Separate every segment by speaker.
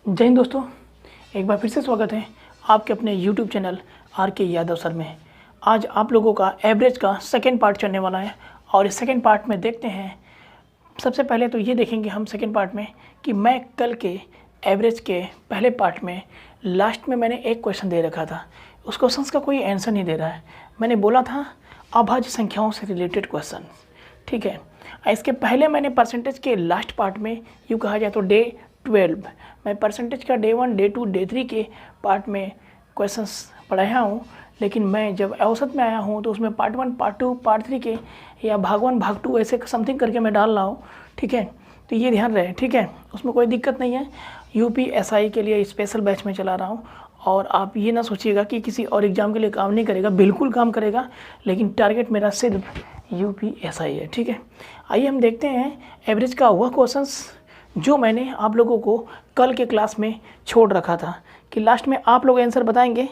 Speaker 1: जय हिंद दोस्तों, एक बार फिर से स्वागत है आपके अपने YouTube चैनल आर के यादव सर में। आज आप लोगों का एवरेज का सेकंड पार्ट चलने वाला है और इस सेकंड पार्ट में देखते हैं। सबसे पहले तो ये देखेंगे हम सेकंड पार्ट में कि मैं कल के एवरेज के पहले पार्ट में लास्ट में मैंने एक क्वेश्चन दे रखा था, उस क्वेश्चन का कोई आंसर नहीं दे रहा है। मैंने बोला था अभाज्य संख्याओं से रिलेटेड क्वेश्चन, ठीक है। इसके पहले मैंने परसेंटेज के लास्ट पार्ट में यूँ कहा जाए तो डे 12 मैं परसेंटेज का डे 1, डे 2, डे 3 के पार्ट में क्वेश्चंस पढ़ाया हूँ, लेकिन मैं जब औसत में आया हूँ तो उसमें पार्ट 1, पार्ट 2, पार्ट 3 के या भाग 1, भाग 2 ऐसे समथिंग करके मैं डाल रहा हूँ, ठीक है। तो ये ध्यान रहे, ठीक है, उसमें कोई दिक्कत नहीं है। यूपीएसआई के लिए स्पेशल बैच में चला रहा हूँ और आप ये ना सोचिएगा कि किसी और एग्ज़ाम के लिए काम नहीं करेगा, बिल्कुल काम करेगा, लेकिन टारगेट मेरा सिर्फ यूपीएसआई है, ठीक है। आइए हम देखते हैं एवरेज का वह क्वेश्चंस जो मैंने आप लोगों को कल के क्लास में छोड़ रखा था कि लास्ट में आप लोग आंसर बताएंगे,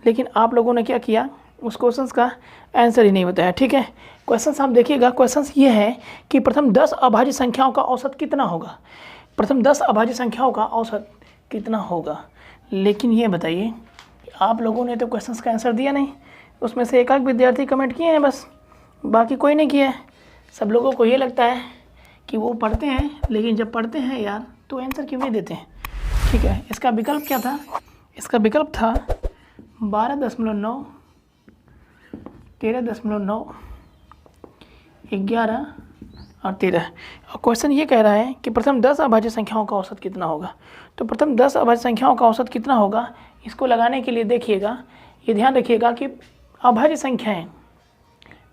Speaker 1: लेकिन आप लोगों ने क्या किया, उस क्वेश्चंस का आंसर ही नहीं बताया, ठीक है। क्वेश्चंस आप देखिएगा, क्वेश्चंस ये है कि प्रथम 10 अभाज्य संख्याओं का औसत कितना होगा। प्रथम 10 अभाज्य संख्याओं का औसत कितना होगा, लेकिन ये बताइए आप लोगों ने तो क्वेश्चंस का आंसर दिया नहीं। उसमें से एक विद्यार्थी कमेंट किए हैं बस, बाकी कोई नहीं किया है। सब लोगों को ये लगता है कि वो पढ़ते हैं, लेकिन जब पढ़ते हैं यार तो आंसर क्यों नहीं देते हैं, ठीक है। इसका विकल्प क्या था, इसका विकल्प था 12.9, 13.9, 11 और 13। और क्वेश्चन ये कह रहा है कि प्रथम 10 अभाज्य संख्याओं का औसत कितना होगा। तो प्रथम 10 अभाज्य संख्याओं का औसत कितना होगा, इसको लगाने के लिए देखिएगा, ये ध्यान रखिएगा कि अभाज्य संख्याएँ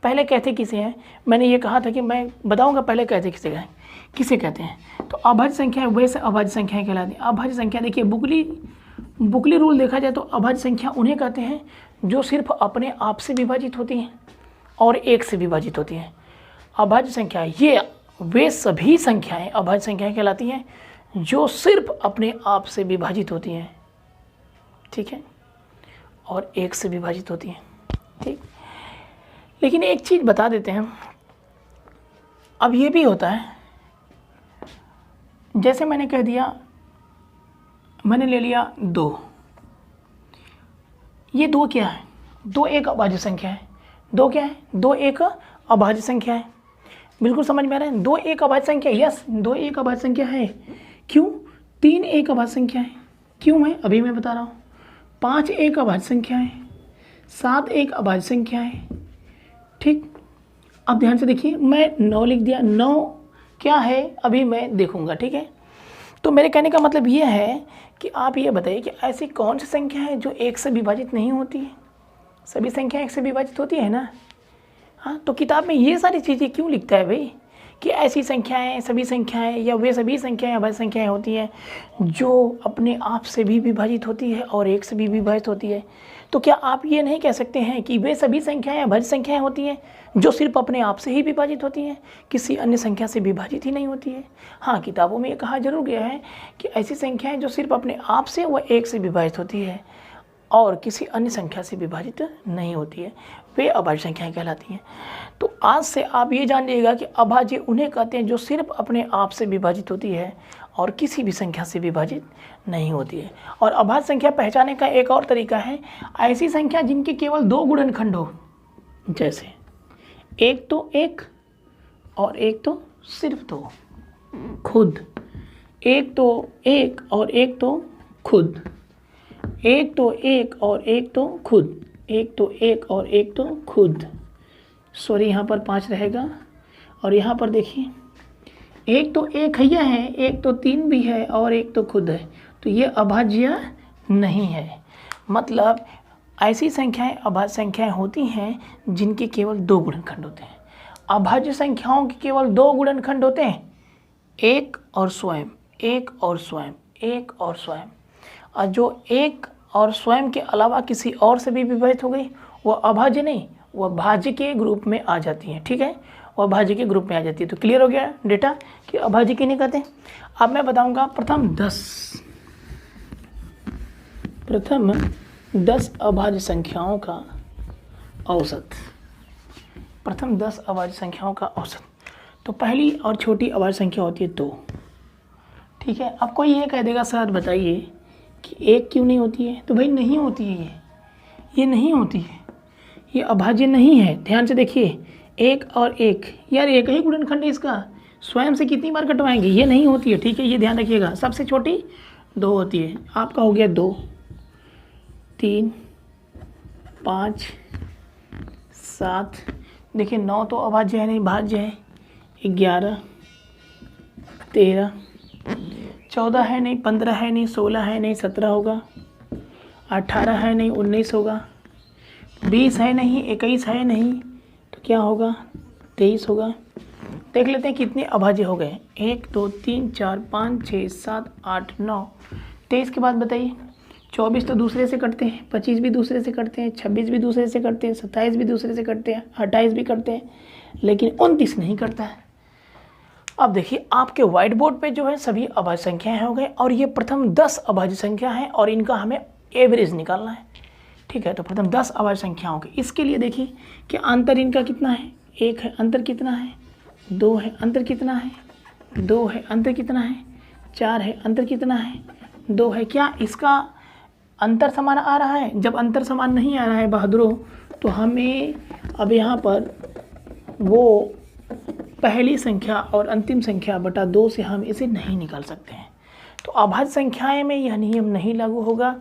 Speaker 1: पहले कहते किसे हैं। मैंने ये कहा था कि मैं बताऊंगा पहले कहते किसे कहते हैं। तो अभाज्य संख्या वैसे अभाज्य संख्याएं कहलाती हैं। अभाज्य संख्या देखिए, बुकली रूल देखा जाए तो अभाज्य संख्या उन्हें कहते हैं जो सिर्फ अपने आप से विभाजित होती हैं और एक से विभाजित होती हैं। अभाज्य संख्या ये वे सभी संख्याएं अभाज्य संख्याएं कहलाती हैं जो सिर्फ अपने आप से विभाजित होती हैं, ठीक है, और एक से विभाजित होती हैं, ठीक। लेकिन एक चीज़ बता देते हैं, अब ये भी होता है, जैसे मैंने कह दिया, मैंने ले लिया 2, ये 2 क्या है, 2 एक अभाज्य संख्या है। 2 क्या है, 2 एक अभाज्य संख्या है। बिल्कुल समझ में आ रहा है, 2 एक अभाज्य संख्या, यस 2 एक अभाज्य संख्या है। क्यों, 3 एक अभाज्य संख्या है, क्यों है अभी मैं बता रहा हूँ। 5 एक अभाज्य संख्या है, 7 एक अभाज्य संख्या है, ठीक। अब ध्यान से देखिए, मैं 9 लिख दिया, 9 क्या है अभी मैं देखूंगा, ठीक है। तो मेरे कहने का मतलब ये है कि आप ये बताइए कि ऐसी कौन सी संख्या है जो एक से विभाजित नहीं होती है। सभी संख्या एक से विभाजित होती है ना। हाँ, तो किताब में ये सारी चीज़ें क्यों लिखता है भाई कि ऐसी संख्याएं, सभी संख्याएं या वे सभी संख्याएं अभाज्य संख्याएं होती हैं जो अपने आप से भी विभाजित होती है और एक से भी विभाजित होती है। तो क्या आप ये नहीं कह सकते हैं कि वे सभी संख्याएं अभाज्य संख्याएं होती हैं जो सिर्फ अपने आप से ही विभाजित होती हैं, किसी अन्य संख्या से विभाजित ही नहीं होती है। हाँ, किताबों में ये कहा जरूर गया है कि ऐसी संख्याएं जो सिर्फ अपने आप से व एक से विभाजित होती है और किसी अन्य संख्या से विभाजित नहीं होती है, वे अभाज्य संख्याएं कहलाती हैं। तो आज से आप ये जान लीजिएगा कि अभाज्य उन्हें कहते हैं जो सिर्फ अपने आप से विभाजित होती है और किसी भी संख्या से विभाजित नहीं होती है। और अभाज्य संख्या पहचानने का एक और तरीका है, ऐसी संख्या जिनके केवल 2 गुणनखंड हो, जैसे एक तो एक और एक तो सिर्फ 2, खुद एक तो एक और एक तो खुद, एक तो एक और एक तो खुद, एक तो एक और एक तो खुद, सॉरी यहाँ पर 5 रहेगा। और यहाँ पर देखिए, एक तो एक हैया है, एक तो 3 भी है और एक तो खुद है, तो ये अभाज्य नहीं है। मतलब ऐसी संख्याएं अभाज्य संख्याएं होती हैं जिनके केवल 2 गुणनखंड होते हैं। अभाज्य संख्याओं के केवल 2 गुणनखंड होते हैं, एक और स्वयं, एक और स्वयं, एक और स्वयं। और जो एक और स्वयं के अलावा किसी और से भी विभाजित हो गई, वह अभाज्य नहीं, वह भाज्य के ग्रुप में आ जाती है, ठीक है, वह भाज्य के ग्रुप में आ जाती है। तो क्लियर हो गया डेटा कि अभाज्य की नहीं कहते। अब मैं बताऊंगा प्रथम 10 अभाज्य संख्याओं का औसत। प्रथम 10 अभाज्य संख्याओं का औसत। तो पहली और छोटी अभाज्य संख्या होती है 2, ठीक है। अब कोई ये कह देगा सर बताइए कि एक क्यों नहीं होती है, तो भाई नहीं होती है, ये नहीं होती है, ये अभाज्य नहीं है। ध्यान से देखिए, एक और एक, यार एक ही गुणनखंड है इसका, स्वयं से कितनी बार कटवाएंगे, ये नहीं होती है। ठीक है, ये ध्यान रखिएगा। सबसे छोटी 2 होती है, आपका हो गया 2, 3, 5, 7, देखिए 9 तो अभाज्य है नहीं, भाज्य है। 11, 13, 14 है नहीं, 15 है नहीं, 16 है नहीं, 17 होगा। 18 है नहीं, 19 होगा। 20 है नहीं, 21 है नहीं, तो क्या होगा, 23 होगा। देख लेते हैं कितने अभाज्य हो गए। 1 2 3 4 5 6 7 8 9, 23 के बाद बताइए। 24 तो दूसरे से कटते हैं, 25 भी दूसरे से कटते हैं, 26 भी दूसरे से कटते हैं, 27 भी दूसरे से कटते हैं, 28 भी करते हैं, लेकिन 29 नहीं करता है। अब देखिए आपके व्हाइट बोर्ड पे जो है सभी अभाज्य संख्याएं हो गए, और ये प्रथम 10 अभाज्य संख्या हैं और इनका हमें एवरेज निकालना है। ठीक है, तो प्रथम 10 अभाज्य संख्याओं के, इसके लिए देखिए कि अंतर इनका कितना है, 1 है, अंतर कितना है, 2 है, अंतर कितना है, 2 है, अंतर कितना है, 4 है, अंतर कितना है, 2 है। क्या इसका अंतर समान आ रहा है? जब अंतर समान नहीं आ रहा है बहादुरों, तो हमें अब यहाँ पर वो पहली संख्या और अंतिम संख्या बटा 2 से हम इसे नहीं निकाल सकते हैं। तो अभाज्य संख्याएं में यह नियम नहीं लागू होगा।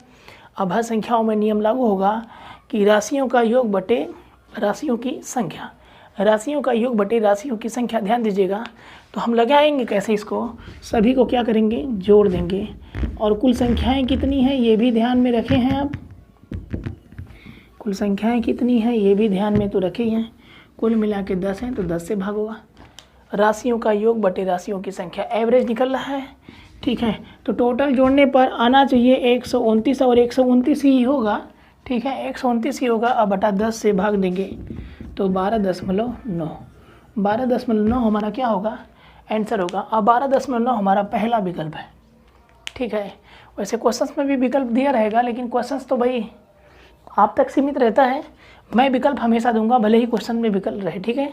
Speaker 1: अभाज्य संख्याओं में नियम लागू होगा कि राशियों का योग बटे राशियों की संख्या, राशियों का योग बटे राशियों की संख्या। ध्यान दीजिएगा, तो हम लगाएंगे कैसे इसको, सभी को क्या करेंगे, जोड़ देंगे, और कुल संख्याएं कितनी हैं ये भी ध्यान में रखे हैं आप, कुल संख्याएं कितनी हैं ये भी ध्यान में तो रखे हैं। कुल मिला के 10 हैं, तो 10 से भाग होगा। राशियों का योग बटे राशियों की संख्या, एवरेज निकल रहा है। ठीक है, तो टोटल जोड़ने पर आना चाहिए 129, और 129 ही होगा। ठीक है, 129 ही होगा। अब बटा 10 से भाग देंगे तो 12.9, 12.9 हमारा क्या होगा, आंसर होगा। अब 12.9 हमारा पहला विकल्प है। ठीक है, वैसे क्वेश्चंस में भी विकल्प दिया रहेगा, लेकिन क्वेश्चंस तो भाई आप तक सीमित रहता है। मैं विकल्प हमेशा दूंगा, भले ही क्वेश्चन में विकल्प रहे। ठीक है,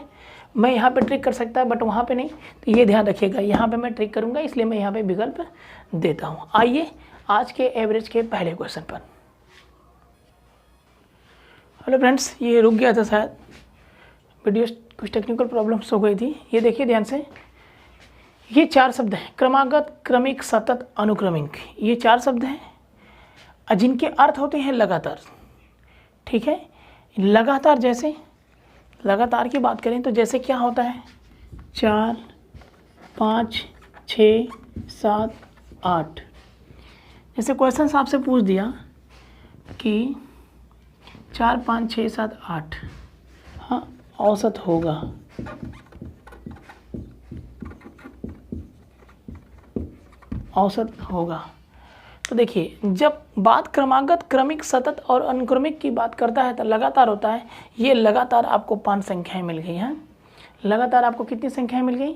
Speaker 1: मैं यहाँ पे ट्रिक कर सकता है, बट वहाँ पे नहीं, तो ये ध्यान रखिएगा, यहाँ पे मैं ट्रिक करूँगा, इसलिए मैं यहाँ पे विकल्प देता हूँ। आइए आज के एवरेज के पहले क्वेश्चन पर। हेलो फ्रेंड्स, ये रुक गया था शायद, वीडियो कुछ टेक्निकल प्रॉब्लम्स हो गई थी। ये देखिए ध्यान से, ये 4 शब्द हैं, क्रमागत, क्रमिक, सतत, अनुक्रमिक। ये 4 शब्द हैं जिनके अर्थ होते हैं लगातार। ठीक है, लगातार, जैसे लगातार की बात करें तो जैसे क्या होता है, 4 5 6 7 8। जैसे क्वेश्चन आपसे पूछ दिया कि 4 5 6 7 8, हाँ औसत होगा, औसत होगा। तो देखिए, जब बात क्रमागत, क्रमिक, सतत और अनुक्रमिक की बात करता है तो लगातार होता है। ये लगातार आपको 5 संख्याएं मिल गई हैं। लगातार आपको कितनी संख्याएं मिल गई,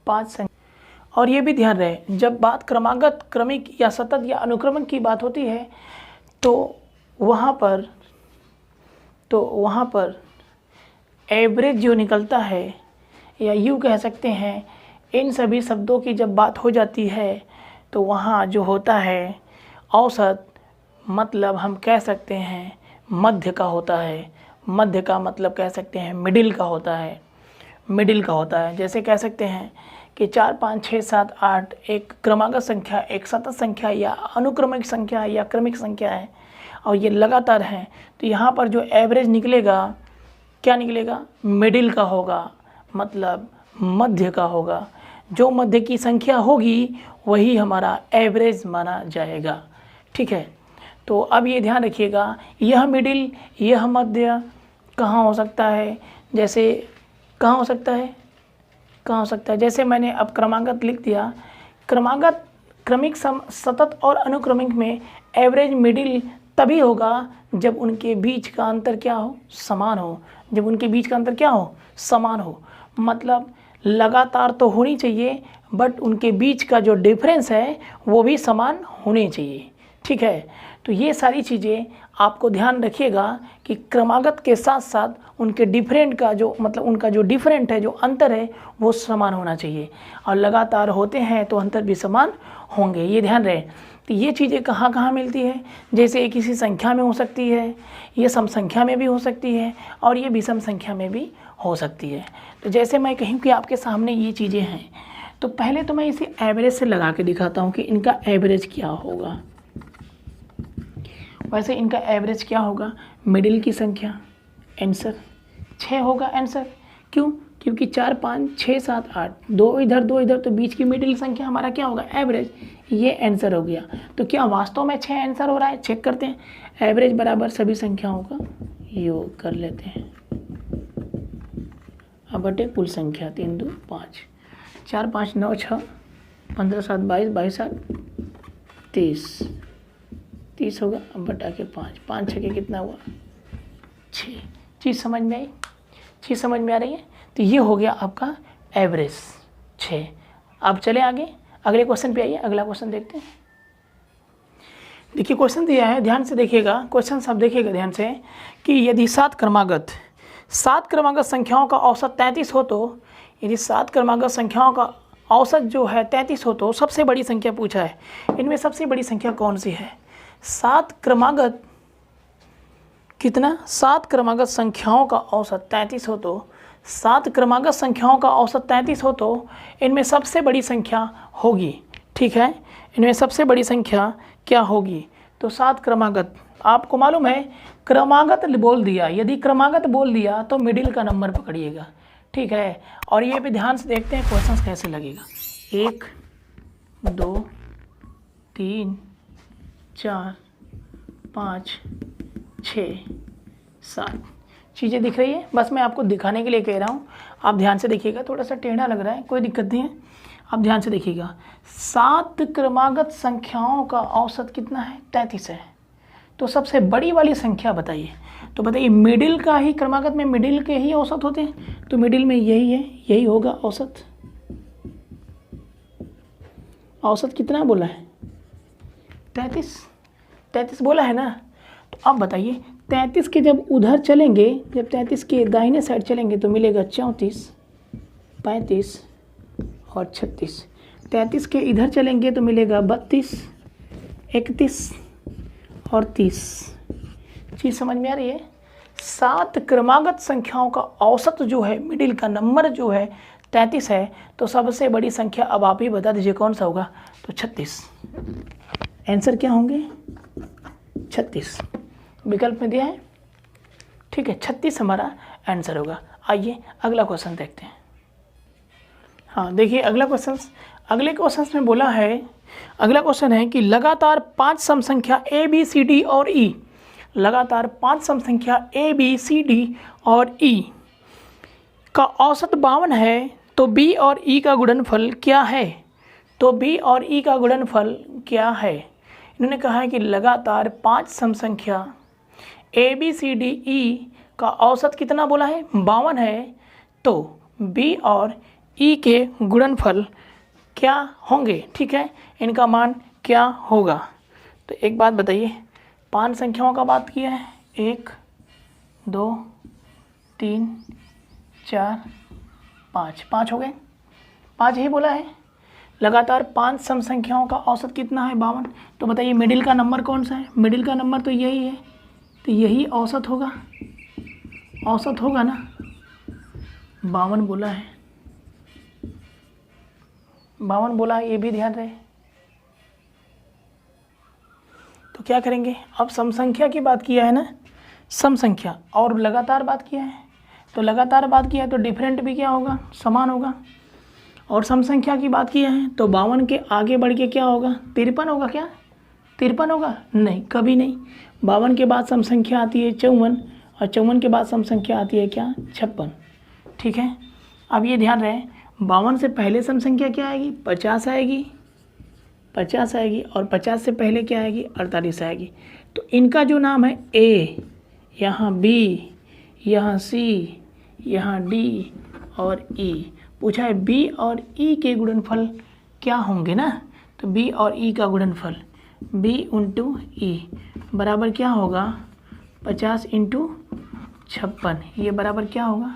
Speaker 1: 5 संख्या। और ये भी ध्यान रहे, जब बात क्रमागत, क्रमिक या सतत या अनुक्रमिक की बात होती है तो वहाँ पर एवरेज जो निकलता है, या यूँ कह सकते हैं, इन सभी शब्दों की जब बात हो जाती है तो वहाँ जो होता है औसत, मतलब हम कह सकते हैं मध्य का होता है। मध्य का मतलब कह सकते हैं मिडिल का होता है, मिडिल का होता है। जैसे कह सकते हैं कि 4 5 6 7 8 एक क्रमागत संख्या, एक सतत संख्या या अनुक्रमिक संख्या या क्रमिक संख्या है, और ये लगातार है, तो यहाँ पर जो एवरेज निकलेगा, क्या निकलेगा, मिडिल का होगा, मतलब मध्य का होगा। जो मध्य की संख्या होगी वही हमारा एवरेज माना जाएगा। ठीक है, तो अब ये ध्यान रखिएगा, यह मिडिल, यह मध्य कहाँ हो सकता है, जैसे कहाँ हो सकता है, कहाँ हो सकता है, जैसे मैंने अब क्रमागत लिख दिया। क्रमागत, क्रमिक, सतत और अनुक्रमिक में एवरेज मिडिल तभी होगा जब उनके बीच का अंतर क्या हो, समान हो। जब उनके बीच का अंतर क्या हो, समान हो, मतलब लगातार तो होनी चाहिए, बट उनके बीच का जो डिफरेंस है वो भी समान होने चाहिए। ठीक है, तो ये सारी चीज़ें आपको ध्यान रखिएगा कि क्रमागत के साथ साथ उनके डिफरेंट का जो मतलब उनका जो डिफरेंट है, जो अंतर है वो समान होना चाहिए, और लगातार होते हैं तो अंतर भी समान होंगे, ये ध्यान रहे। तो ये चीज़ें कहाँ कहाँ मिलती है, जैसे ये किसी संख्या में हो सकती है, ये सम संख्या में भी हो सकती है, और ये विषम संख्या में भी हो सकती है। तो जैसे मैं कहूँ कि आपके सामने ये चीज़ें हैं, तो पहले तो मैं इसे एवरेज से लगा के दिखाता हूँ कि इनका एवरेज क्या होगा। वैसे इनका एवरेज क्या होगा, मिडिल की संख्या, आंसर 6 होगा आंसर। क्यों? क्योंकि 4 5 6 7 8, 2 इधर 2 इधर, तो बीच की मिडिल संख्या हमारा क्या होगा, एवरेज। ये आंसर हो गया। तो क्या वास्तव में 6 आंसर हो रहा है? चेक करते हैं। एवरेज बराबर सभी संख्याओं का योग कर लेते हैं, अब बटे कुल संख्या 3 2 5, 4 5 9 6, 15 7 22, 22 7 30 होगा। अब बटा के 5, 5 6 के कितना हुआ, 6। चीज़ समझ में आई? चीज़ समझ में आ रही है? तो ये हो गया आपका एवरेज 6। अब चले आगे, अगले क्वेश्चन पे आइए। अगला क्वेश्चन देखते हैं। देखिए क्वेश्चन दिया है, ध्यान से देखिएगा। क्वेश्चन सब देखिएगा ध्यान से कि यदि 7 क्रमागत संख्याओं का औसत 33 हो, तो यदि 7 क्रमागत संख्याओं का औसत जो है 33 हो, तो सबसे बड़ी संख्या पूछा है, इनमें सबसे बड़ी संख्या कौन सी है? 7 क्रमागत कितना, 7 क्रमागत संख्याओं का औसत 33 हो, तो 7 क्रमागत संख्याओं का औसत 33 हो, तो इनमें सबसे बड़ी संख्या होगी। ठीक है, इनमें सबसे बड़ी संख्या क्या होगी? तो 7 क्रमागत, आपको मालूम है क्रमागत बोल दिया, यदि क्रमागत बोल दिया तो मिडिल का नंबर पकड़िएगा। ठीक है, और ये भी ध्यान से देखते हैं क्वेश्चन कैसे लगेगा। 1 2 3 4 5 6 7 चीज़ें दिख रही है, बस मैं आपको दिखाने के लिए कह रहा हूँ। आप ध्यान से देखिएगा, थोड़ा सा टेढ़ा लग रहा है, कोई दिक्कत नहीं है, आप ध्यान से देखिएगा। 7 क्रमागत संख्याओं का औसत कितना है, 33 है। तो सबसे बड़ी वाली संख्या बताइए। तो बताइए मिडिल का ही, क्रमागत में मिडिल के ही औसत होते हैं, तो मिडिल में यही है, यही होगा औसत। औसत कितना बोला है, 33 बोला है ना। तो अब बताइए 33 के जब उधर चलेंगे, जब 33 के दाहिने साइड चलेंगे तो मिलेगा 34 35 और 36। 33 के इधर चलेंगे तो मिलेगा 32 31 और 30। चीज़ समझ में आ रही है? 7 क्रमागत संख्याओं का औसत जो है, मिडिल का नंबर जो है 33 है, तो सबसे बड़ी संख्या अब आप ही बता दीजिए कौन सा होगा। तो 36। आंसर क्या होंगे, 36 विकल्प में दिया है। ठीक है, 36 हमारा आंसर होगा। आइए अगला क्वेश्चन देखते हैं। हाँ देखिए अगले क्वेश्चन में बोला है, अगला क्वेश्चन है कि लगातार 5 सम संख्या ए बी सी डी और ई, लगातार 5 सम संख्या ए बी सी डी और ई का औसत 52 है, तो बी और ई का गुणनफल क्या है? तो बी और ई का गुणनफल क्या है? इन्होंने कहा है कि लगातार 5 सम संख्या A B C D E का औसत कितना बोला है, 52 है, तो बी और ई के गुणनफल क्या होंगे? ठीक है, इनका मान क्या होगा? तो एक बात बताइए, 5 संख्याओं का बात किया है, 1 2 3 4 5 हो गए, 5 ही बोला है। लगातार 5 सम संख्याओं का औसत कितना है, 52। तो बताइए मिडिल का नंबर कौन सा है? मिडिल का नंबर तो यही है, तो यही औसत होगा, औसत होगा ना। 52 बोला है, 52 बोला है, ये भी ध्यान रहे। तो क्या करेंगे, अब सम संख्या की बात किया है ना, सम संख्या और लगातार बात किया है, तो लगातार बात किया है तो डिफरेंट भी क्या होगा, समान होगा। और सम संख्या की बात किया है तो 52 के आगे बढ़ के क्या होगा, 53 होगा। क्या 53 होगा? नहीं, कभी नहीं। 52 के बाद सम संख्या आती है 54, और 54 के बाद सम संख्या आती है क्या, 56। ठीक है, अब ये ध्यान रहे, 52 से पहले सम संख्या क्या आएगी, 50 आएगी, 50 आएगी, और 50 से पहले क्या आएगी, 48 आएगी। तो इनका जो नाम है ए, यहाँ बी, यहाँ सी, यहाँ डी और ई, पूछा है बी और ई के गुणनफल क्या होंगे ना। तो बी और ई का गुणनफल बी इंटू ई बराबर क्या होगा 50 इंटू 56, ये बराबर क्या होगा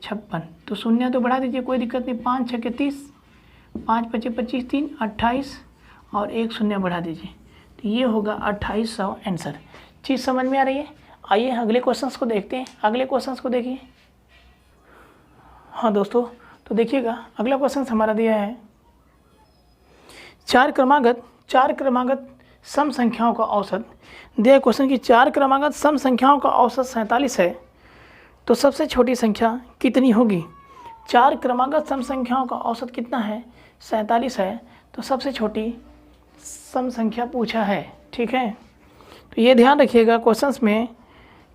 Speaker 1: 56। तो शून्य तो बढ़ा दीजिए, कोई दिक्कत नहीं, 5 छक्के 30, 5 पचे 25, 3 28 और एक शून्य बढ़ा दीजिए, तो ये होगा 2800 आंसर। चीज़ समझ में आ रही है? आइए अगले क्वेश्चंस को देखते हैं। अगले क्वेश्चंस को देखिए। हाँ दोस्तों, तो देखिएगा अगला क्वेश्चन हमारा दिया है चार क्रमागत सम संख्याओं का औसत। दिया क्वेश्चन की 4 क्रमागत सम संख्याओं का औसत 47 है, तो सबसे छोटी संख्या कितनी होगी? 4 क्रमागत सम संख्याओं का औसत कितना है? 47 है, तो सबसे छोटी सम संख्या पूछा है। ठीक है, तो ये ध्यान रखिएगा क्वेश्चंस में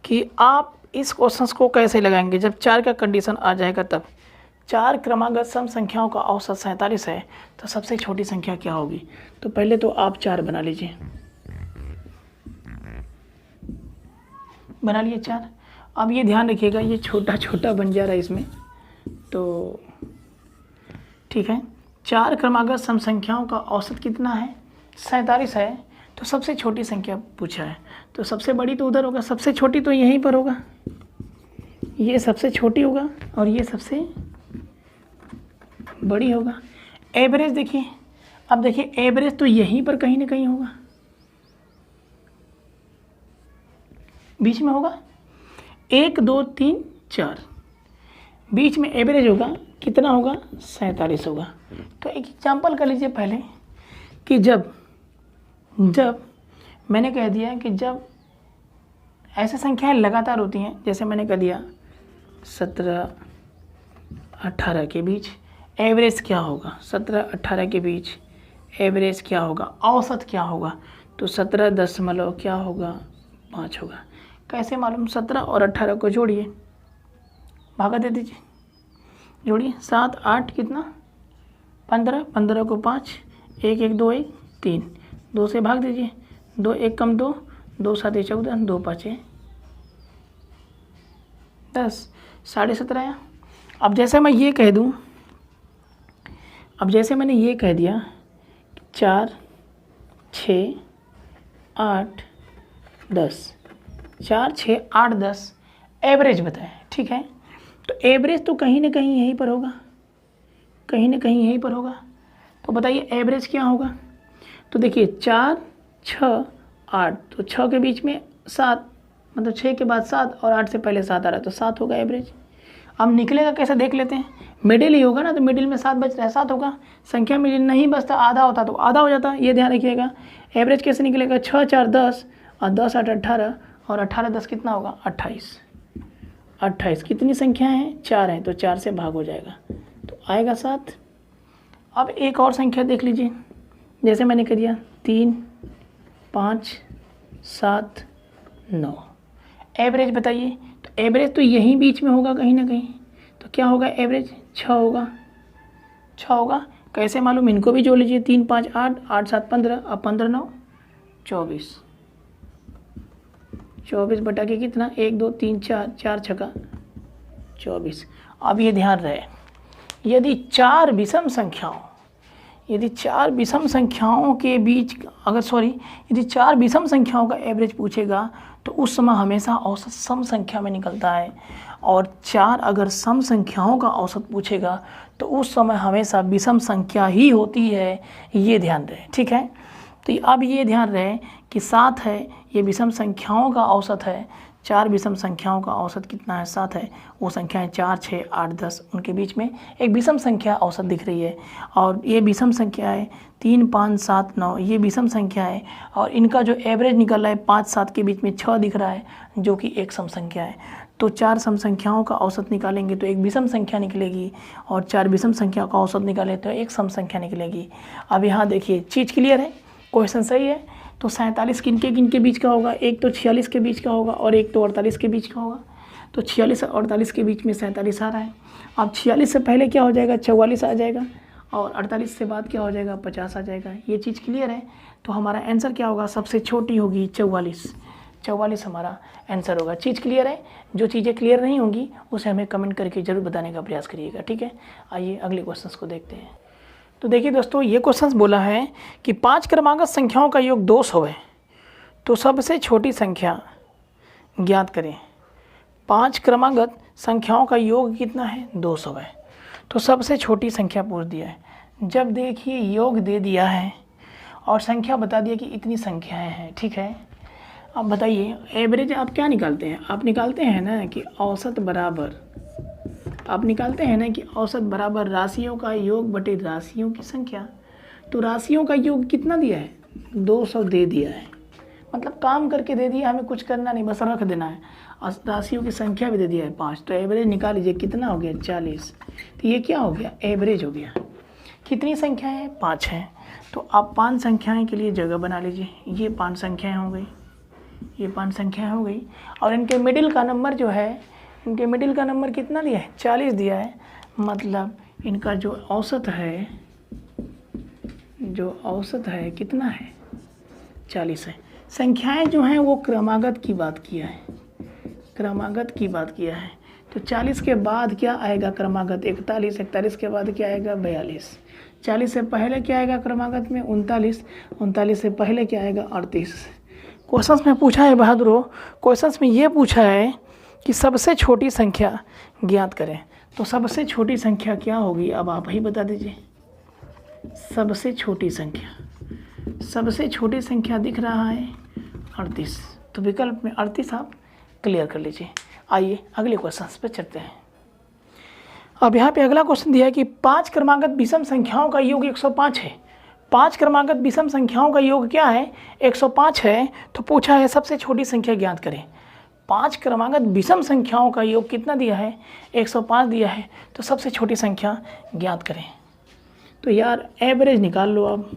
Speaker 1: कि आप इस क्वेश्चंस को कैसे लगाएंगे जब 4 का कंडीशन आ जाएगा तब। 4 क्रमागत सम संख्याओं का औसत 47 है, तो सबसे छोटी संख्या क्या होगी? तो पहले तो आप 4 बना लीजिए, बना लिए 4। अब ये ध्यान रखिएगा ये छोटा छोटा बन जा रहा है इसमें, तो ठीक है। 4 क्रमागत सम संख्याओं का औसत कितना है? 47 है, तो सबसे छोटी संख्या पूछा है, तो सबसे बड़ी तो उधर होगा, सबसे छोटी तो यहीं पर होगा, ये सबसे छोटी होगा और ये सबसे बड़ी होगा। एवरेज देखिए, अब देखिए एवरेज तो यहीं पर कहीं ना कहीं होगा, बीच में होगा 1 2 3 4, बीच में एवरेज होगा, कितना होगा? 47 होगा। तो एक एग्जांपल कर लीजिए पहले कि जब मैंने कह दिया कि जब ऐसे संख्याएं लगातार होती हैं, जैसे मैंने कह दिया 17 18 के बीच एवरेज क्या होगा? 17 18 के बीच एवरेज क्या होगा? औसत क्या होगा? तो 17 क्या होगा 5 होगा। कैसे मालूम? 17 और 18 को जोड़िए, भागा दे दीजिए, जोड़िए 7 8 कितना 15, 15 को 5, 1 1 2 1 3, 2 से भाग दीजिए, 2 1 कम 2, 2 7 14, 2 5 10, 17.5। अब जैसे मैं ये कह दूँ, अब जैसे मैंने ये कह दिया 4 6 8 10, 4 6 8 10 एवरेज बताएं। ठीक है, तो एवरेज तो कहीं ना कहीं यहीं पर होगा, कहीं ना कहीं यहीं पर होगा। तो बताइए एवरेज क्या होगा? तो देखिए 4 6 8, तो 6 के बीच में 7, मतलब 6 के बाद 7 और 8 से पहले 7 आ रहा है, तो 7 होगा एवरेज। अब निकलेगा कैसे देख लेते हैं, मिडिल ही होगा ना, तो मिडिल में 7 बच रहा है, 7 होगा। संख्या मिडिल नहीं बचता, आधा होता तो आधा हो जाता, ये ध्यान रखिएगा। एवरेज कैसे निकलेगा? 6 4 10 और 10 8 18 और 18 10 कितना होगा? 28। 28 कितनी संख्या है? 4 है, तो 4 से भाग हो जाएगा, तो आएगा 7। अब एक और संख्या देख लीजिए, जैसे मैंने कह दिया 3 5 7 9, एवरेज बताइए। तो एवरेज तो यहीं बीच में होगा कहीं ना कहीं, तो क्या होगा एवरेज? 6 होगा, 6 होगा। कैसे मालूम? इनको भी जोड़ लीजिए, 3 5 8 8 7 15, अब 15 9 24, 24 बटा के कितना? 1 2 3 4, 4 छक्का 24। अब ये ध्यान रहे, यदि 4 विषम संख्याओं के बीच यदि 4 विषम संख्याओं का एवरेज पूछेगा तो उस समय हमेशा औसत सम संख्या में निकलता है, और 4 अगर सम संख्याओं का औसत पूछेगा तो उस समय हमेशा विषम संख्या ही होती है, ये ध्यान रहे। ठीक है, तो अब ये ध्यान रहे कि 7 है, ये विषम संख्याओं का औसत है। 4 विषम संख्याओं का औसत कितना है? 7 है। वो संख्याएं 4 6 8 10, उनके बीच में एक विषम संख्या औसत दिख रही है, और ये विषम संख्याएं 3 5 7 9, ये विषम संख्या है, और इनका जो एवरेज निकल रहा है 5 7 के बीच में 6 दिख रहा है, जो कि एक सम संख्या है। तो 4 सम संख्याओं का औसत निकालेंगे तो एक विषम संख्या निकलेगी, और 4 विषम संख्या का औसत निकालें तो एक सम संख्या निकलेगी। अब यहाँ देखिए चीज़ क्लियर है, क्वेश्चन सही है। तो 47 किनके बीच का होगा? एक तो 46 के बीच का होगा और एक तो 48 के बीच का होगा। तो 46 और 48 के बीच में 47 आ रहा है। अब 46 से पहले क्या हो जाएगा? 44 आ जाएगा, और 48 से बाद क्या हो जाएगा? 50 आ जाएगा। ये चीज़ क्लियर है। तो हमारा आंसर क्या होगा? सबसे छोटी होगी 44। 44 हमारा आंसर होगा। चीज़ क्लियर है? जो चीज़ें क्लियर नहीं होंगी उसे हमें कमेंट करके ज़रूर बताने का प्रयास करिएगा। ठीक है, आइए अगले क्वेश्चन को देखते हैं। तो देखिए दोस्तों, ये क्वेश्चन बोला है कि 5 क्रमागत संख्याओं का योग 200 है, तो सबसे छोटी संख्या ज्ञात करें। 5 क्रमागत संख्याओं का योग कितना है? 200 है, तो सबसे छोटी संख्या पूछ दिया है। जब देखिए योग दे दिया है और संख्या बता दिया कि इतनी संख्याएं हैं, ठीक है। अब बताइए एवरेज आप क्या निकालते हैं? आप निकालते हैं ना कि औसत बराबर, आप निकालते हैं ना कि औसत बराबर राशियों का योग बटे राशियों की संख्या। तो राशियों का योग कितना दिया है? 200 दे दिया है, मतलब काम करके दे दिया, हमें कुछ करना नहीं, बस रख देना है। और राशियों की संख्या भी दे दिया है 5, तो एवरेज निकाल लीजिए कितना हो गया? 40। तो ये क्या हो गया? एवरेज हो गया। कितनी संख्या है? 5 है। तो आप 5 संख्याएं के लिए जगह बना लीजिए। ये 5 संख्याएं हो गई, ये 5 संख्याएं हो गई, और इनके मिडिल का नंबर जो है, इनके मिडिल का नंबर कितना दिया है? 40 दिया है। मतलब इनका जो औसत है, जो औसत है कितना है? 40 है। संख्याएं जो हैं वो क्रमागत की बात किया है, क्रमागत की बात किया है। तो 40 के बाद क्या आएगा क्रमागत? 41। 41 के बाद क्या आएगा? 42। 40 से पहले क्या आएगा क्रमागत में? 39। 39 से पहले क्या आएगा? 38। क्वेश्चंस में पूछा है बहादुरो, क्वेश्चंस में ये पूछा है कि सबसे छोटी संख्या ज्ञात करें। तो सबसे छोटी संख्या क्या होगी? अब आप ही बता दीजिए। सबसे छोटी संख्या, सबसे छोटी संख्या दिख रहा है 38, तो विकल्प में 38 आप क्लियर कर लीजिए। आइए अगले क्वेश्चन पे चलते हैं। अब यहाँ पे अगला क्वेश्चन दिया है कि 5 क्रमागत विषम संख्याओं का योग 105 है। 5 क्रमागत विषम संख्याओं का योग क्या है? 105 है। तो पूछा है सबसे छोटी संख्या ज्ञात करें। 5 क्रमागत विषम संख्याओं का योग कितना दिया है? 105 दिया है। तो सबसे छोटी संख्या ज्ञात करें। तो यार एवरेज निकाल लो अब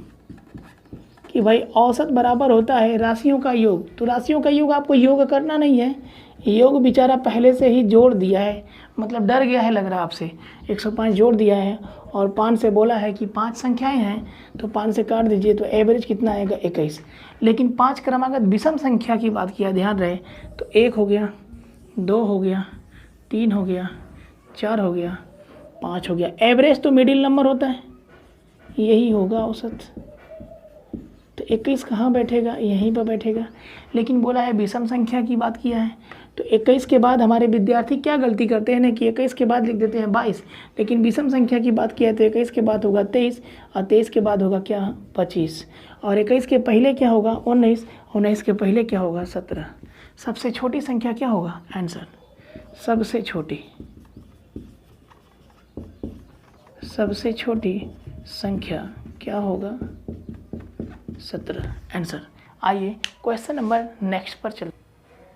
Speaker 1: कि भाई औसत बराबर होता है राशियों का योग। तो राशियों का योग आपको योग करना नहीं है, योग बेचारा पहले से ही जोड़ दिया है, मतलब डर गया है लग रहा है आपसे। 105 जोड़ दिया है और 5 से बोला है कि 5 संख्याएं हैं, तो 5 से काट दीजिए, तो एवरेज कितना आएगा? 21। लेकिन 5 क्रमागत विषम संख्या की बात किया, ध्यान रहे, तो 1 हो गया, 2 हो गया, 3 हो गया, 4 हो गया, 5 हो गया। एवरेज तो मिडिल नंबर होता है, यही होगा औसत। तो 21 कहाँ बैठेगा? यहीं पर बैठेगा। लेकिन बोला है विषम संख्या की बात किया है, तो 21 के बाद हमारे विद्यार्थी क्या गलती करते हैं ना कि 21 के बाद लिख देते हैं 22, लेकिन विषम संख्या की बात किया है तो 21 के बाद होगा 23, और 23 के बाद होगा क्या? 25, और 21 के पहले क्या होगा? 19, 19 के पहले क्या होगा? 17। सबसे छोटी संख्या क्या होगा? आंसर सबसे छोटी, सबसे छोटी संख्या क्या होगा? 17 आंसर। आइए क्वेश्चन नंबर नेक्स्ट पर चलते।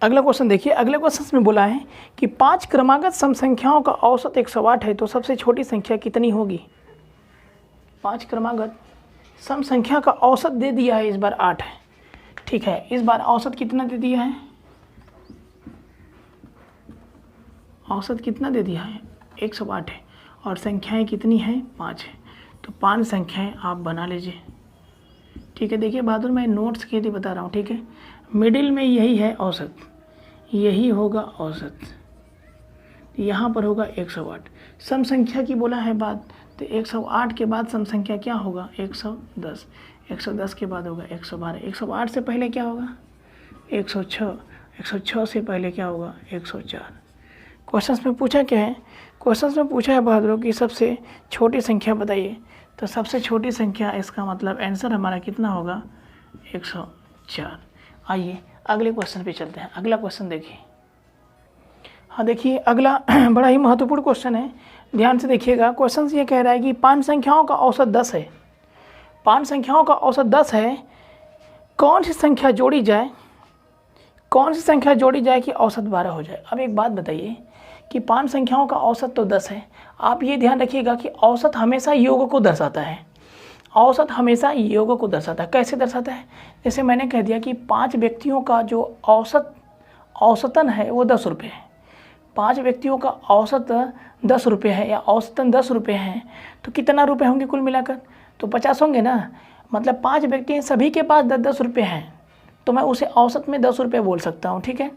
Speaker 1: अगला क्वेश्चन देखिए, अगले क्वेश्चन में बोला है कि 5 क्रमागत सम संख्याओं का औसत 108 है, तो सबसे छोटी संख्या कितनी होगी? 5 क्रमागत सम संख्या का औसत दे दिया है, इस बार 8 है, ठीक है। इस बार औसत कितना दे दिया है? औसत कितना दे दिया है? 108 है, और संख्याएं कितनी हैं? 5 है। तो 5 संख्याएं आप बना लीजिए, ठीक है। देखिए बहादुर, मैं नोट्स के लिए बता रहा हूँ, ठीक है। मिडिल में यही है औसत, यही होगा औसत, यहाँ पर होगा 108। सम संख्या की बोला है बात, तो 108 के बाद सम संख्या क्या होगा? 110। 110 के बाद होगा 112। 108 से पहले क्या होगा? 106। 106 से पहले क्या होगा? 104। क्वेश्चंस में पूछा क्या है? क्वेश्चंस में पूछा है बहादुरों की सबसे छोटी संख्या बताइए। तो सबसे छोटी संख्या, इसका मतलब आंसर हमारा कितना होगा? 104। आइए अगले क्वेश्चन पे चलते हैं। अगला क्वेश्चन देखिए। हाँ देखिए, अगला बड़ा ही महत्वपूर्ण क्वेश्चन है, ध्यान से देखिएगा। क्वेश्चन ये कह रहा है कि 5 संख्याओं का औसत 10 है। 5 संख्याओं का औसत 10 है, कौन सी संख्या जोड़ी जाए, कौन सी संख्या जोड़ी जाए कि औसत 12 हो जाए? अब एक बात बताइए कि 5 संख्याओं का औसत तो 10 है। आप ये ध्यान रखिएगा कि औसत हमेशा योग को दर्शाता है, औसत हमेशा योग को दर्शाता है। कैसे दर्शाता है? जैसे मैंने कह दिया कि 5 व्यक्तियों का जो औसतन है वो 10 रुपये है। 5 व्यक्तियों का औसत 10 रुपये है, या औसतन 10 रुपये हैं, तो कितना रुपये होंगे कुल मिलाकर? तो 50 होंगे ना। मतलब 5 व्यक्ति हैं, सभी के पास 10-10 रुपये हैं, तो मैं उसे औसत में 10 रुपये बोल सकता हूँ, ठीक है।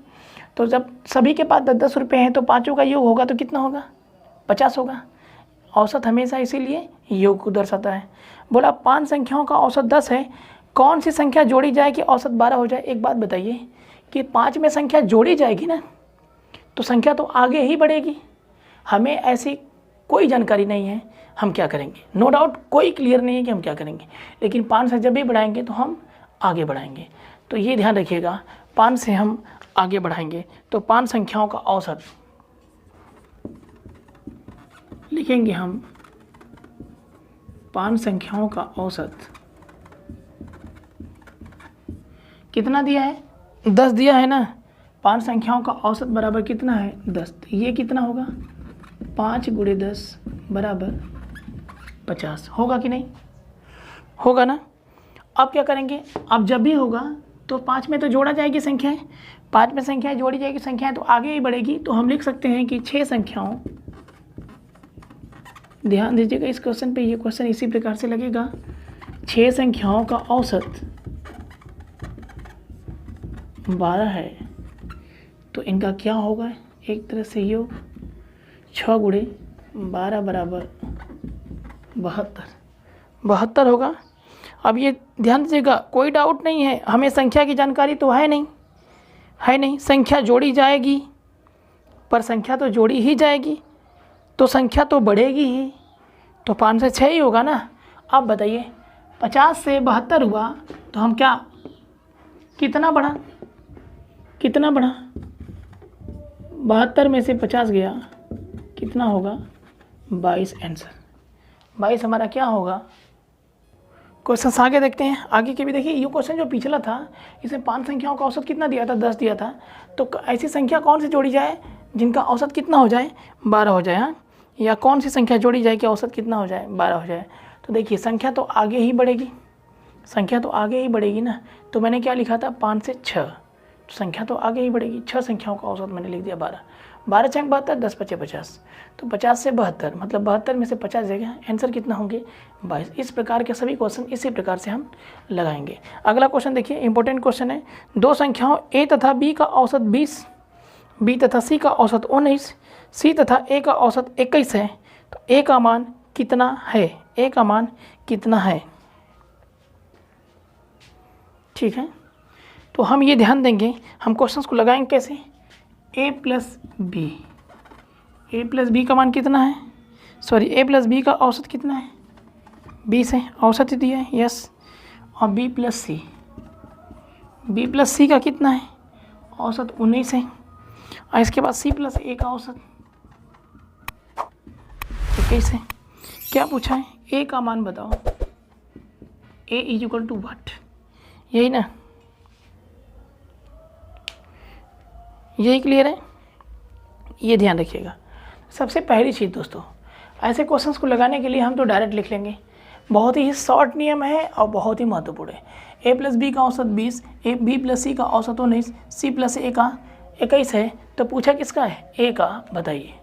Speaker 1: तो जब सभी के पास 10-10 रुपये हैं, तो पाँचों का योग होगा तो कितना होगा? 50 होगा। औसत हमेशा इसीलिए योग को दर्शाता है। बोला 5 संख्याओं का औसत 10 है, कौन सी संख्या जोड़ी जाए कि औसत 12 हो जाए। एक बात बताइए कि 5 में संख्या जोड़ी जाएगी ना तो संख्या तो आगे ही बढ़ेगी। हमें ऐसी कोई जानकारी नहीं है हम क्या करेंगे, नो डाउट कोई क्लियर नहीं है कि हम क्या करेंगे, लेकिन 5 से जब भी बढ़ाएंगे तो हम आगे बढ़ाएंगे। तो ये ध्यान रखिएगा, 5 से हम आगे बढ़ाएंगे तो 5 संख्याओं का औसत लिखेंगे हम। 5 संख्याओं का औसत कितना दिया है, 10 दिया है ना। 5 संख्याओं का औसत बराबर कितना है, 10। तो ये कितना होगा, 5 × 10 बराबर 50 होगा कि नहीं, होगा ना। अब क्या करेंगे, अब जब भी होगा तो 5 में तो जोड़ा जाएगी संख्याएं, 5 में संख्याएं जोड़ी जाएगी, संख्याएं तो आगे ही बढ़ेगी। तो हम लिख सकते हैं कि 6 संख्याओं, ध्यान दीजिएगा इस क्वेश्चन पे, ये क्वेश्चन इसी प्रकार से लगेगा। 6 संख्याओं का औसत 12 है तो इनका क्या होगा, एक तरह से योग 6 × 12 बराबर 72 होगा। अब ये ध्यान दीजिएगा, कोई डाउट नहीं है, हमें संख्या की जानकारी तो है नहीं, संख्या जोड़ी जाएगी, पर संख्या तो जोड़ी ही जाएगी तो संख्या तो बढ़ेगी ही, तो 5 से 6 ही होगा ना। अब बताइए 50 से 72 हुआ तो हम क्या, कितना बढ़ा 72 में से 50 गया, कितना होगा 22। आंसर 22 हमारा क्या होगा। क्वेश्चन आगे देखते हैं, आगे के भी देखिए। ये क्वेश्चन जो पिछला था इसमें 5 संख्याओं का औसत कितना दिया था, 10 दिया था। तो ऐसी संख्या कौन सी जोड़ी जाए जिनका औसत कितना हो जाए, 12 हो जाए। हाँ, या कौन सी संख्या जोड़ी जाए कि औसत कितना हो जाए, 12 हो जाए। तो देखिए संख्या तो आगे ही बढ़ेगी, ना। तो मैंने क्या लिखा था, 5 से 6, तो संख्या तो आगे ही बढ़ेगी। 6 संख्याओं का औसत मैंने लिख दिया 12, 12 × 72, 10 × 5 = 50। तो 50 से 72 मतलब 72 में से 50 जगह, आंसर कितना होंगे 22। इस प्रकार के सभी क्वेश्चन इसी प्रकार से हम लगाएंगे। अगला क्वेश्चन देखिए, इंपॉर्टेंट क्वेश्चन है। 2 संख्याओं A तथा B का औसत 20, B तथा C का औसत 19, C तथा A का औसत 21 है। तो A का मान कितना है, ठीक है। तो हम ये ध्यान देंगे, हम क्वेश्चंस को लगाएंगे कैसे, A + B का मान कितना है, A + B का औसत कितना है, 20 है, औसत ही दिया है, यस। और B + C का कितना है, औसत 19 है। और इसके बाद C + A का औसत 21 है। क्या पूछा है, A का मान बताओ, A = what, यही ना, यही क्लियर है, ये ध्यान रखिएगा। सबसे पहली चीज़ दोस्तों, ऐसे क्वेश्चंस को लगाने के लिए हम तो डायरेक्ट लिख लेंगे। बहुत ही शॉर्ट नियम है और बहुत ही महत्वपूर्ण है। A + B का औसत 20, B + C का औसत 19, C + A का 21 है। तो पूछा किसका है, A का बताइए।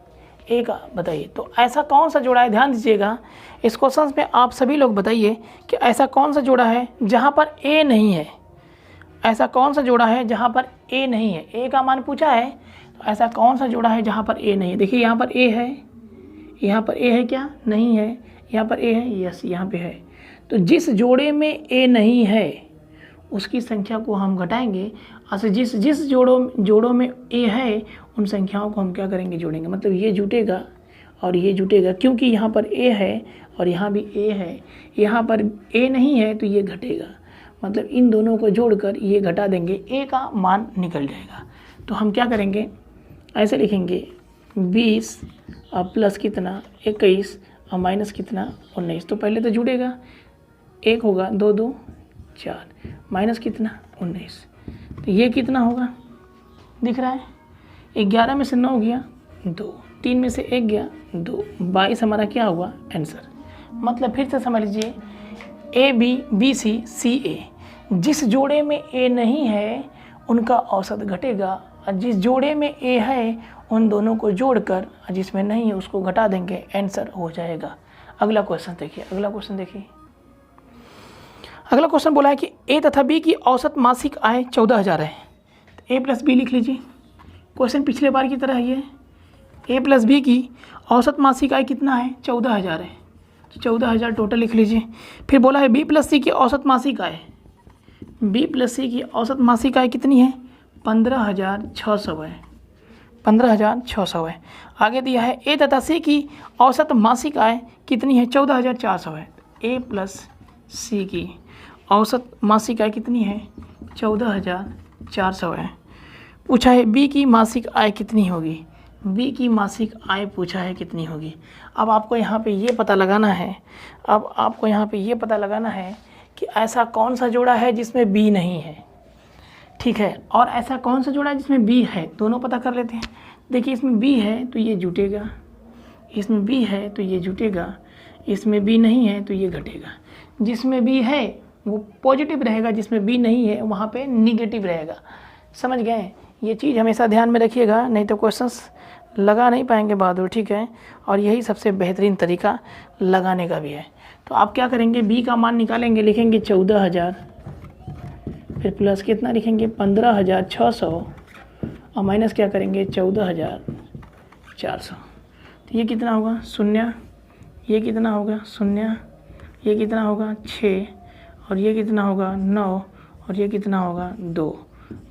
Speaker 1: तो ऐसा कौन सा जोड़ा है, ध्यान दीजिएगा इस क्वेश्चन में, आप सभी लोग बताइए कि ऐसा कौन सा जोड़ा है जहाँ पर A नहीं है, ऐसा कौन सा जोड़ा है जहाँ पर A नहीं है। A का मान पूछा है, तो ऐसा कौन सा जोड़ा है जहाँ पर A नहीं है। देखिए यहाँ पर A है, यहाँ पर A है क्या, नहीं है, यहाँ पर A है, यस यहाँ पे है। तो जिस जोड़े में A नहीं है उसकी संख्या को हम घटाएंगे, और जिस जोड़ों में A है उन संख्याओं को हम क्या करेंगे, जोड़ेंगे। मतलब ये जुटेगा और ये जुटेगा, क्योंकि यहाँ पर A है और यहाँ भी A है, यहाँ पर A नहीं है तो ये घटेगा। मतलब इन दोनों को जोड़कर ये घटा देंगे, A का मान निकल जाएगा। तो हम क्या करेंगे, ऐसे लिखेंगे 20 और प्लस कितना 21 और माइनस कितना 19। तो पहले तो जुड़ेगा, 1 होगा, 2 2 4, माइनस कितना 19। तो ये कितना होगा, दिख रहा है, 11 में से 9 गया 2, 3 में से 1 गया 2, 22 हमारा क्या हुआ आंसर। मतलब फिर से समझ लीजिए, AB BC CA, जिस जोड़े में A नहीं है उनका औसत घटेगा, और जिस जोड़े में A है उन दोनों को जोड़कर जिसमें नहीं है उसको घटा देंगे, आंसर हो जाएगा। अगला क्वेश्चन देखिए, अगला क्वेश्चन बोला है कि A तथा B की औसत मासिक आय 14,000 है। तो A + B लिख लीजिए, क्वेश्चन पिछले बार की तरह ही है। A + B की औसत मासिक आय कितना है, 14,000 है। 14,000 टोटल लिख लीजिए। फिर बोला है बी प्लस सी की औसत मासिक आय, बी प्लस सी की औसत मासिक आय कितनी है? 15,600 है, 15,600 है। आगे दिया है ए तथा सी की औसत मासिक आय कितनी है? 14,400 है। ए प्लस सी की औसत मासिक आय कितनी है? 14,400 है। पूछा है बी की मासिक आय कितनी होगी? बी की मासिक आय पूछा है कितनी होगी। अब आपको यहाँ पे ये पता लगाना है, अब आपको यहाँ पे ये पता लगाना है कि ऐसा कौन सा जोड़ा है जिसमें बी नहीं है, ठीक है, और ऐसा कौन सा जोड़ा है जिसमें बी है, दोनों पता कर लेते हैं। देखिए इसमें बी है तो ये जुटेगा, इसमें बी है तो ये जुटेगा, इसमें बी नहीं है तो ये घटेगा। जिसमें बी है वो पॉजिटिव रहेगा, जिसमें बी नहीं है वहाँ पे निगेटिव रहेगा। समझ गए? ये चीज़ हमेशा ध्यान में रखिएगा, नहीं तो क्वेश्चंस लगा नहीं पाएंगे बहादुर, ठीक है। और यही सबसे बेहतरीन तरीका लगाने का भी है। तो आप क्या करेंगे, बी का मान निकालेंगे, लिखेंगे 14,000, फिर प्लस कितना लिखेंगे 15,600 और माइनस क्या करेंगे 14,400। तो ये कितना होगा? शून्य, ये कितना होगा? शून्य, ये कितना होगा? 6, और ये कितना होगा? 9, और ये कितना होगा? 2,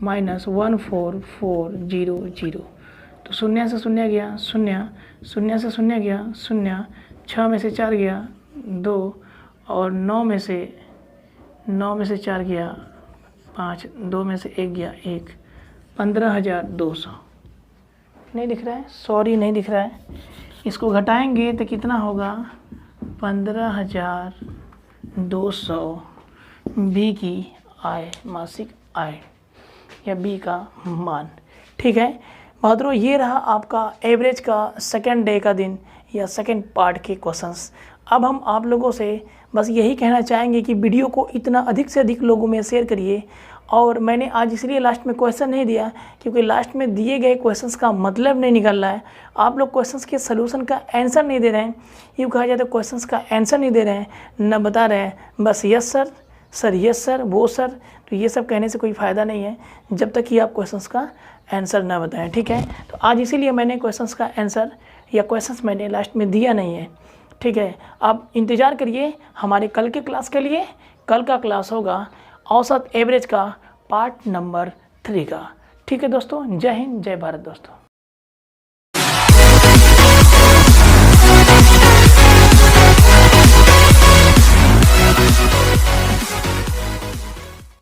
Speaker 1: माइनस 14400। तो शून्य से शून्य गया शून्य, शून्य से शून्य गया शून्य, 6 में से 4 गया 2, और 9 में से 4 गया 5, 2 में से 1 गया 1, 15,200। नहीं दिख रहा है? सॉरी नहीं दिख रहा है। इसको घटाएंगे तो कितना होगा? 15,200 बी की आय, मासिक आय या बी का मान, ठीक है बहादुरों। ये रहा आपका एवरेज का सेकेंड डे का दिन या सेकेंड पार्ट के क्वेश्चंस। अब हम आप लोगों से बस यही कहना चाहेंगे कि वीडियो को इतना अधिक से अधिक लोगों में शेयर करिए। और मैंने आज इसलिए लास्ट में क्वेश्चन नहीं दिया क्योंकि लास्ट में दिए गए क्वेश्चंस का मतलब नहीं निकल रहा है। आप लोग क्वेश्चंस के सलूशन का आंसर नहीं दे रहे हैं, यूँ कहा जाए तो क्वेश्चंस का आंसर नहीं दे रहे हैं, न बता रहे हैं, बस yes sir, sir yes sir, वो सर। तो ये सब कहने से कोई फ़ायदा नहीं है जब तक कि आप क्वेश्चंस का आंसर ना बताएं, ठीक है। तो आज इसीलिए मैंने क्वेश्चंस का आंसर या क्वेश्चंस मैंने लास्ट में दिया नहीं है, ठीक है। आप इंतज़ार करिए हमारे कल के क्लास के लिए। कल का क्लास होगा औसत एवरेज का पार्ट नंबर 3 का, ठीक है दोस्तों। जय हिंद, जय भारत दोस्तों।